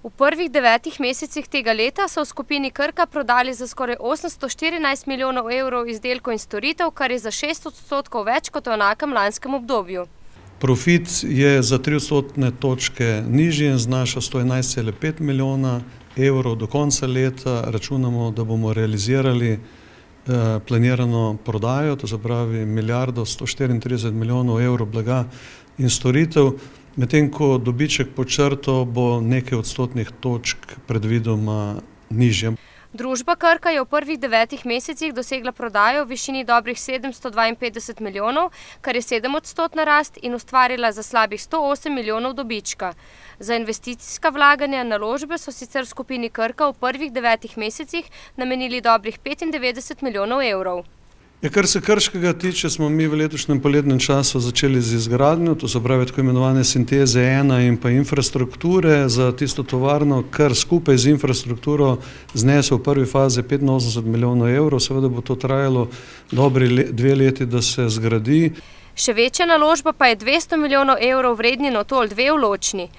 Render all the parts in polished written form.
V prvih 9 mesecih tega leta so v skupini Krka prodali za skoraj 814 milijonov evrov izdelkov in storitev, kar je za 6% več kot v enakem lanskem obdobju. Profit je za 3 odstotne točke nižji in znaša 111,5 milijona evrov. Do konca leta računamo, da bomo realizirali planirano prodajo, to se pravi milijardo 134 milijonov evrov blaga in storitev, medtem ko dobiček pod črto bo nekaj odstotnih točk predvidoma nižje. Družba Krka je v prvih 9 mesecih dosegla prodajo v višini dobrih 752 milijonov, kar je 7% rast in ustvarila za slabih 108 milijonov dobička. Za investicijska vlaganja in naložbe so sicer v skupini Krka v prvih 9 mesecih namenili dobrih 95 milijonov evrov. Kar se Krškega tiče, smo mi v letošnjem poletnem času začeli z izgradnjo, to se pravi tako imenovane sinteze 1 in pa infrastrukture za tisto tovarno, kar skupaj z infrastrukturo znese v prvi fazi 85 milijonov evrov. Seveda bo to trajalo dobri 2 leti, da se zgradi. Še večja naložba pa je 200 milijonov evrov vredni Notol 2 v Ločni.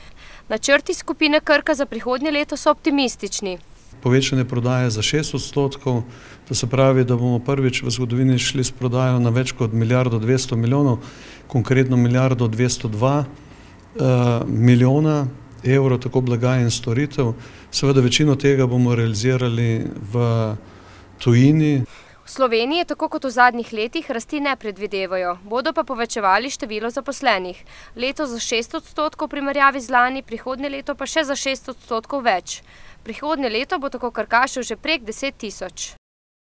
Načrti skupine Krka za prihodnje leto so optimistični. Povečanje prodaje za 6%, to se pravi, da bomo prvič v zgodovini šli s prodajo na več kot milijardo 200 milijonov, konkretno milijardo 202 milijona evrov, tako blaga in storitev. Seveda večino tega bomo realizirali v tujini. V Sloveniji, tako kot v zadnjih letih, rasti ne predvidevajo, bodo pa povečevali število zaposlenih. Letos za 6% v primerjavi z lani, prihodnje leto pa še za 6% več. Prihodnje leto bo tako krkašev že prek 10 tisoč.